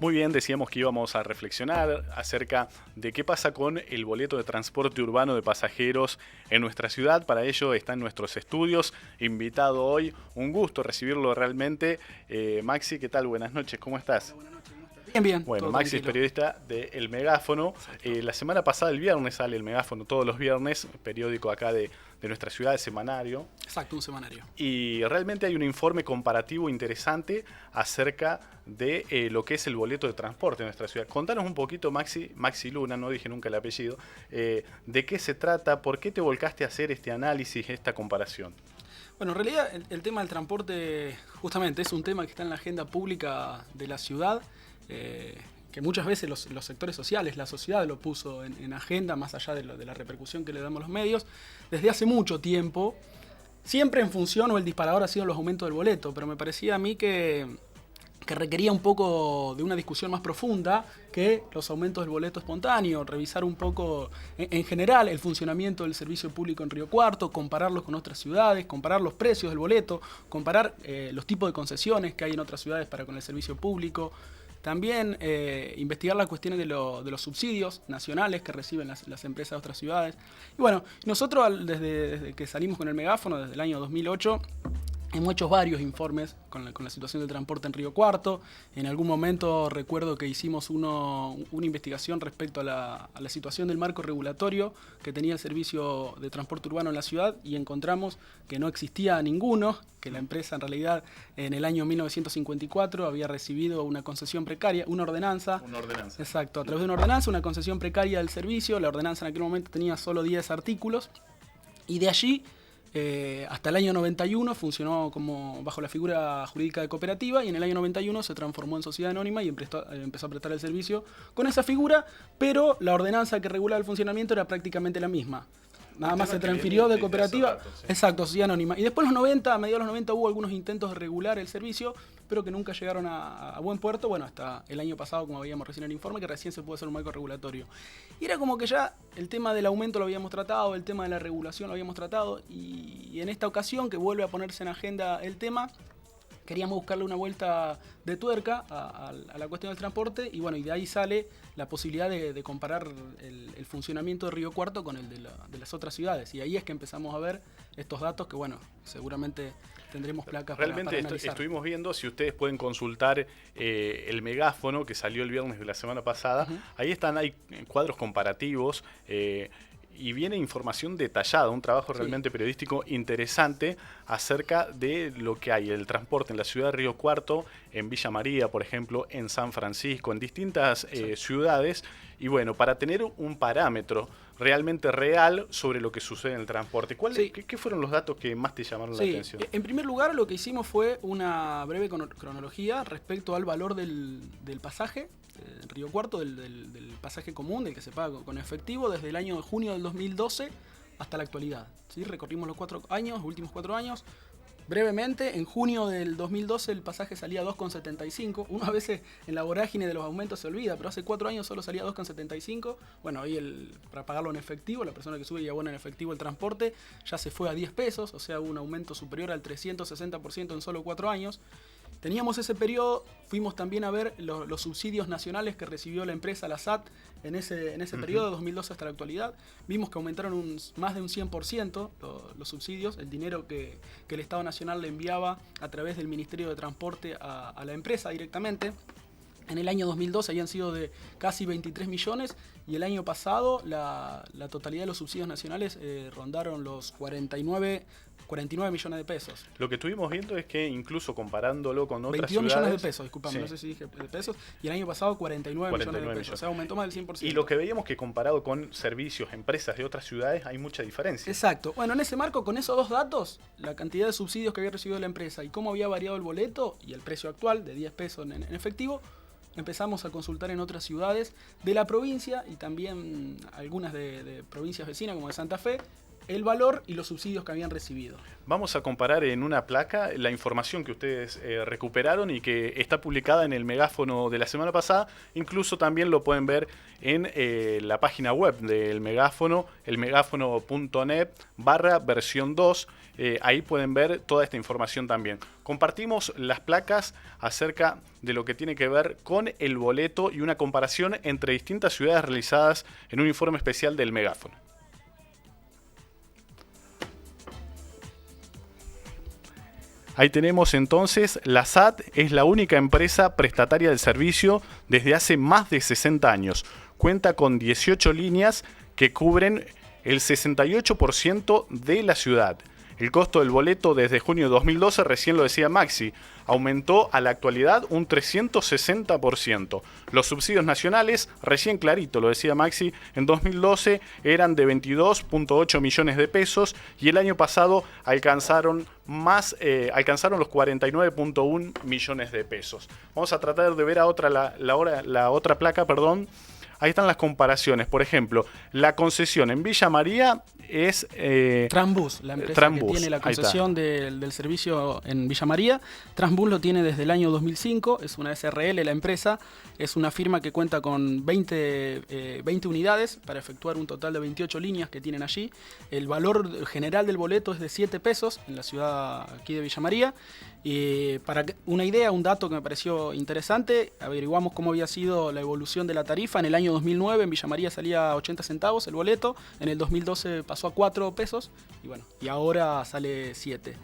Muy bien, decíamos que íbamos a reflexionar acerca de qué pasa con el boleto de transporte urbano de pasajeros en nuestra ciudad. Para ello está en nuestros estudios, invitado hoy. Un gusto recibirlo realmente. Maxi, ¿qué tal? Buenas noches, ¿cómo estás? Buenas noches, ¿cómo estás? Bien, bien. Bueno, Todo Maxi es tranquilo. periodista de El Megáfono. Exacto. La semana pasada, el viernes, sale El Megáfono todos los viernes, periódico acá de nuestra ciudad, semanario. Exacto, un semanario. Y realmente hay un informe comparativo interesante acerca de lo que es el boleto de transporte en nuestra ciudad. Contanos un poquito, Maxi Luna, no dije nunca el apellido, de qué se trata, por qué te volcaste a hacer este análisis, esta comparación. Bueno, en realidad el tema del transporte justamente es un tema que está en la agenda pública de la ciudad, que muchas veces los sectores sociales, la sociedad lo puso en agenda, más allá de la repercusión que le damos los medios, desde hace mucho tiempo, siempre en función o el disparador ha sido los aumentos del boleto, pero me parecía a mí que requería un poco de una discusión más profunda que los aumentos del boleto espontáneo, revisar un poco en general el funcionamiento del servicio público en Río Cuarto, compararlos con otras ciudades, comparar los precios del boleto, comparar los tipos de concesiones que hay en otras ciudades para con el servicio público. También investigar las cuestiones de los subsidios nacionales que reciben las empresas de otras ciudades. Y bueno, nosotros desde que salimos con el Megáfono, desde el año 2008, hemos hecho varios informes con la situación del transporte en Río Cuarto. En algún momento recuerdo que hicimos una investigación respecto a la situación del marco regulatorio que tenía el servicio de transporte urbano en la ciudad y encontramos que no existía ninguno, que la empresa en realidad en el año 1954 había recibido una concesión precaria, una ordenanza. Una ordenanza. Exacto, a través de una ordenanza, una concesión precaria del servicio. La ordenanza en aquel momento tenía solo 10 artículos y de allí hasta el año 91 funcionó como bajo la figura jurídica de cooperativa y en el año 91 se transformó en sociedad anónima y empezó a prestar el servicio con esa figura, pero la ordenanza que regulaba el funcionamiento era prácticamente la misma. Nada más se transfirió de cooperativa, datos, sí. exacto, sociedad anónima. Y después en los 90, a mediados de los 90 hubo algunos intentos de regular el servicio, pero que nunca llegaron a buen puerto. Bueno, hasta el año pasado, como veíamos recién en el informe, que recién se pudo hacer un marco regulatorio. Y era como que ya el tema del aumento lo habíamos tratado, el tema de la regulación lo habíamos tratado, y en esta ocasión que vuelve a ponerse en agenda el tema, queríamos buscarle una vuelta de tuerca a la cuestión del transporte y bueno, y de ahí sale la posibilidad de comparar el funcionamiento de Río Cuarto con el de las otras ciudades. Y ahí es que empezamos a ver estos datos que bueno, seguramente tendremos placas Realmente para analizar. estuvimos viendo, si ustedes pueden consultar el Megáfono que salió el viernes de la semana pasada, ahí hay cuadros comparativos, y viene información detallada, un trabajo realmente periodístico interesante acerca de lo que hay, el transporte en la ciudad de Río Cuarto, en Villa María, por ejemplo, en San Francisco, en distintas ciudades, y bueno, para tener un parámetro realmente real sobre lo que sucede en el transporte. ¿Qué fueron los datos que más te llamaron la atención? En primer lugar, lo que hicimos fue una breve cronología respecto al valor del pasaje en Río Cuarto, del pasaje común, del que se paga con efectivo, desde el año de junio del 2012 hasta la actualidad. ¿Sí? Recorrimos los últimos 4 años. Brevemente, en junio del 2012 el pasaje salía a 2,75. Uno a veces en la vorágine de los aumentos se olvida, pero hace 4 años solo salía a 2,75. Bueno, ahí para pagarlo en efectivo, la persona que sube y abona en efectivo el transporte, ya se fue a 10 pesos, o sea, hubo un aumento superior al 360% en solo 4 años. Teníamos ese periodo, fuimos también a ver los subsidios nacionales que recibió la empresa, la SAT, en ese periodo de 2012 hasta la actualidad. Vimos que aumentaron más de un 100% los subsidios, el dinero que el Estado Nacional le enviaba a través del Ministerio de Transporte a la empresa directamente. En el año 2012 habían sido de casi 23 millones y el año pasado la totalidad de los subsidios nacionales rondaron los 49 millones de pesos. Lo que estuvimos viendo es que incluso comparándolo con otras 22 ciudades... millones de pesos, disculpame, no sé si dije de pesos, y el año pasado 49 millones de pesos, o sea, aumentó más del 100%. Y lo que veíamos que comparado con servicios, empresas de otras ciudades, hay mucha diferencia. Exacto. Bueno, en ese marco, con esos dos datos, la cantidad de subsidios que había recibido la empresa y cómo había variado el boleto y el precio actual de 10 pesos en efectivo, empezamos a consultar en otras ciudades de la provincia y también algunas de provincias vecinas como de Santa Fe, el valor y los subsidios que habían recibido. Vamos a comparar en una placa la información que ustedes recuperaron y que está publicada en el megáfono de la semana pasada. Incluso también lo pueden ver en la página web del megáfono, elmegáfono.net/versión 2. Ahí pueden ver toda esta información también. Compartimos las placas acerca de lo que tiene que ver con el boleto y una comparación entre distintas ciudades realizadas en un informe especial del megáfono. Ahí tenemos entonces, la SAT es la única empresa prestataria del servicio desde hace más de 60 años. Cuenta con 18 líneas que cubren el 68% de la ciudad. El costo del boleto desde junio de 2012, recién lo decía Maxi, aumentó a la actualidad un 360%. Los subsidios nacionales, recién clarito, lo decía Maxi, en 2012 eran de 22.8 millones de pesos y el año pasado alcanzaron los 49.1 millones de pesos. Vamos a tratar de ver a la otra placa, perdón. Ahí están las comparaciones. Por ejemplo, la concesión en Villa María es... Transbus, la empresa Transbus, que tiene la concesión del servicio en Villa María. Transbus lo tiene desde el año 2005, es una SRL la empresa, es una firma que cuenta con 20 unidades para efectuar un total de 28 líneas que tienen allí. El valor general del boleto es de 7 pesos en la ciudad aquí de Villa María. Y para una idea, un dato que me pareció interesante, averiguamos cómo había sido la evolución de la tarifa. En el año 2009 en Villa María salía a 80 centavos el boleto, en el 2012 pasó a 4 pesos y ahora sale 7.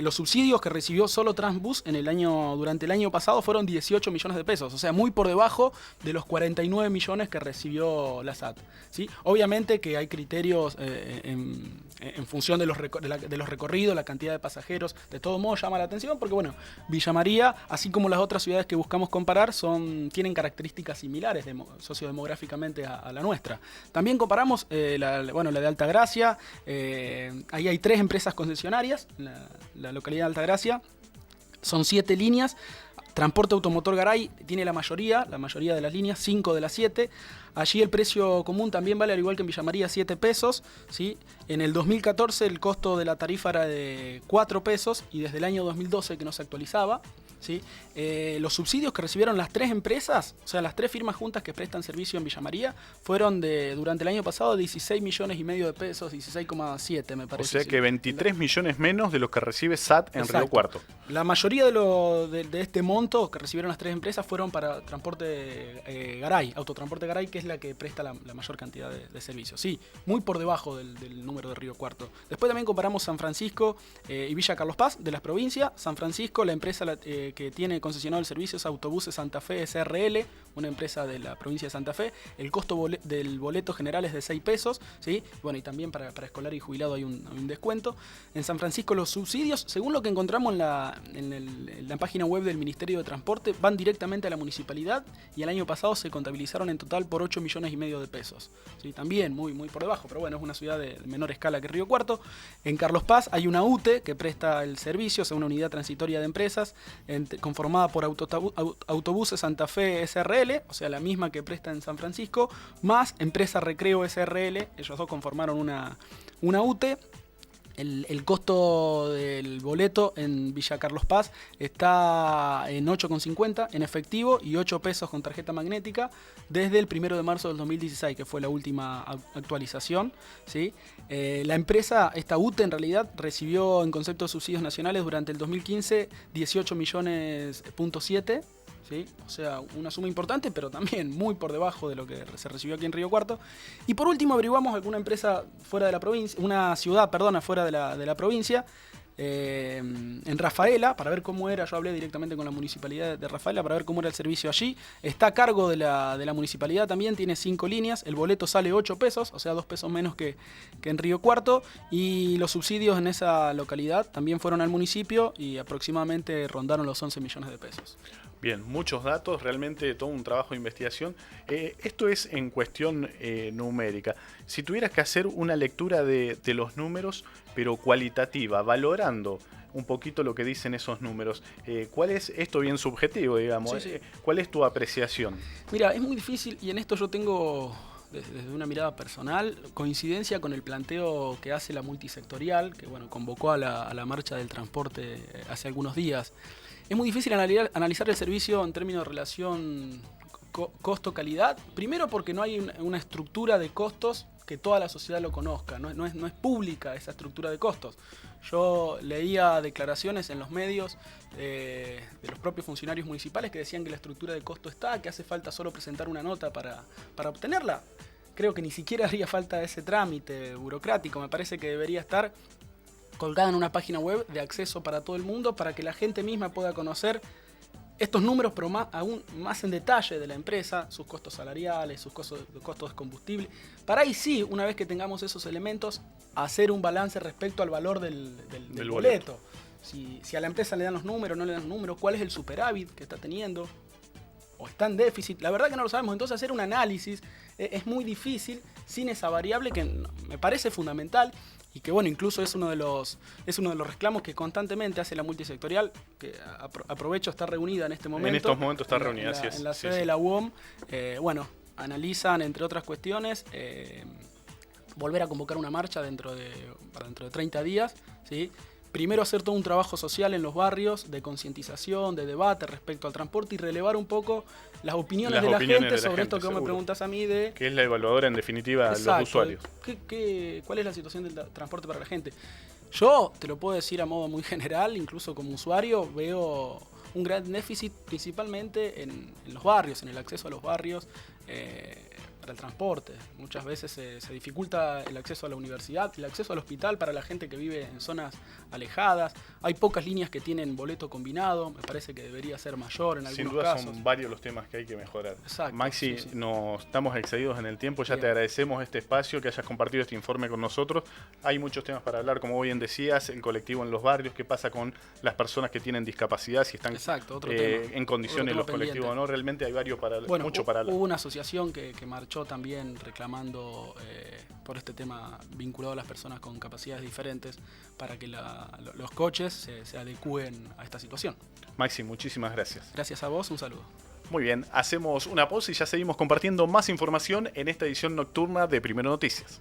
Los subsidios que recibió solo Transbus durante el año pasado fueron 18 millones de pesos, o sea, muy por debajo de los 49 millones que recibió la SAT, ¿sí? Obviamente que hay criterios en función de los recorridos, la cantidad de pasajeros, de todo modo llama la atención porque, bueno, Villa María, así como las otras ciudades que buscamos comparar, tienen características similares sociodemográficamente a la nuestra. También comparamos la de Altagracia, ahí hay 3 empresas concesionarias, la localidad de Altagracia, son 7 líneas. Transporte Automotor Garay tiene la mayoría de las líneas, 5 de las 7. Allí el precio común también vale, al igual que en Villa María, 7 pesos, ¿sí? En el 2014 el costo de la tarifa era de 4 pesos y desde el año 2012 que no se actualizaba, ¿sí? Los subsidios que recibieron las 3 empresas, o sea, las 3 firmas juntas que prestan servicio en Villa María, fueron durante el año pasado 16 millones y medio de pesos, 16,7 me parece. O sea que 23 millones menos de los que recibe SAT en Río Cuarto. La mayoría de este monto que recibieron las 3 empresas fueron para Transporte Garay, Autotransporte Garay, que es la que presta la mayor cantidad de servicios. Sí, muy por debajo del número de Río Cuarto. Después también comparamos San Francisco y Villa Carlos Paz de las provincias. San Francisco, la empresa que tiene concesionado el servicio es Autobuses Santa Fe SRL, una empresa de la provincia de Santa Fe. El costo del boleto general es de 6 pesos, ¿sí? Bueno, y también para escolar y jubilado hay un descuento. En San Francisco los subsidios, según lo que encontramos en la página web del Ministerio de Transporte, van directamente a la municipalidad y el año pasado se contabilizaron en total por 8 millones y medio de pesos, ¿sí? También muy por debajo, pero bueno, es una ciudad de menor escala que Río Cuarto. En Carlos Paz hay una UTE que presta el servicio, o sea, una unidad transitoria de empresas, conformada por Autobuses Santa Fe SRL, o sea, la misma que presta en San Francisco, más Empresa Recreo SRL, ellos dos conformaron una UTE. El costo del boleto en Villa Carlos Paz está en 8,50 en efectivo y 8 pesos con tarjeta magnética desde el 1 de marzo del 2016, que fue la última actualización, ¿sí? La empresa, esta UTE en realidad, recibió en concepto de subsidios nacionales durante el 2015 18 millones.7. ¿sí? O sea, una suma importante, pero también muy por debajo de lo que se recibió aquí en Río Cuarto. Y por último averiguamos alguna empresa fuera de la provincia, una ciudad, perdón, afuera de la provincia, en Rafaela, para ver cómo era. Yo hablé directamente con la municipalidad de Rafaela para ver cómo era el servicio allí. Está a cargo de la municipalidad también, tiene 5 líneas, el boleto sale 8 pesos, o sea 2 pesos menos que en Río Cuarto, y los subsidios en esa localidad también fueron al municipio y aproximadamente rondaron los 11 millones de pesos. Bien, muchos datos, realmente todo un trabajo de investigación. Esto es en cuestión numérica. Si tuvieras que hacer una lectura de los números, pero cualitativa, valorando un poquito lo que dicen esos números, ¿cuál es esto bien subjetivo, digamos? Sí. ¿Cuál es tu apreciación? Mira, es muy difícil y en esto yo tengo desde una mirada personal, coincidencia con el planteo que hace la multisectorial, que bueno, convocó a la marcha del transporte hace algunos días. Es muy difícil analizar el servicio en términos de relación costo-calidad, primero porque no hay una estructura de costos que toda la sociedad lo conozca, no es pública esa estructura de costos. Yo leía declaraciones en los medios de los propios funcionarios municipales que decían que la estructura de costo está, que hace falta solo presentar una nota para obtenerla. Creo que ni siquiera haría falta ese trámite burocrático, me parece que debería estar colgada en una página web de acceso para todo el mundo para que la gente misma pueda conocer estos números, pero aún más en detalle de la empresa, sus costos salariales, sus costos de combustible. Para ahí sí, una vez que tengamos esos elementos, hacer un balance respecto al valor del boleto. Si a la empresa le dan los números, no le dan los números, cuál es el superávit que está teniendo, o está en déficit. La verdad que no lo sabemos, entonces hacer un análisis es muy difícil sin esa variable que me parece fundamental. Y que bueno, incluso es uno de los reclamos que constantemente hace la multisectorial, que aprovecho está reunida en este momento. En estos momentos está reunida, así es. En la sede de la UOM, bueno, analizan, entre otras cuestiones, volver a convocar una marcha para dentro de 30 días, ¿sí? Primero hacer todo un trabajo social en los barrios, de concientización, de debate respecto al transporte y relevar un poco las opiniones de la gente sobre esto que vos me preguntás a mí de... Que es la evaluadora en definitiva de los usuarios. ¿Cuál es la situación del transporte para la gente? Yo, te lo puedo decir a modo muy general, incluso como usuario, veo un gran déficit principalmente en los barrios, en el acceso a los barrios, para el transporte. Muchas veces se dificulta el acceso a la universidad, el acceso al hospital para la gente que vive en zonas alejadas. Hay pocas líneas que tienen boleto combinado, me parece que debería ser mayor en algunos casos. Sin duda son varios los temas que hay que mejorar. Exacto, Maxi, sí. nos estamos excedidos en el tiempo, ya Bien. te agradecemos este espacio, que hayas compartido este informe con nosotros. Hay muchos temas para hablar, como bien decías, el colectivo en los barrios, qué pasa con las personas que tienen discapacidad, si están en condiciones los colectivos o no. Realmente hay mucho para hablar. Hubo una asociación que marchó también reclamando por este tema vinculado a las personas con capacidades diferentes para que los coches se adecúen a esta situación. Maxi, muchísimas gracias. Gracias a vos, un saludo. Muy bien, hacemos una pausa y ya seguimos compartiendo más información en esta edición nocturna de Primero Noticias.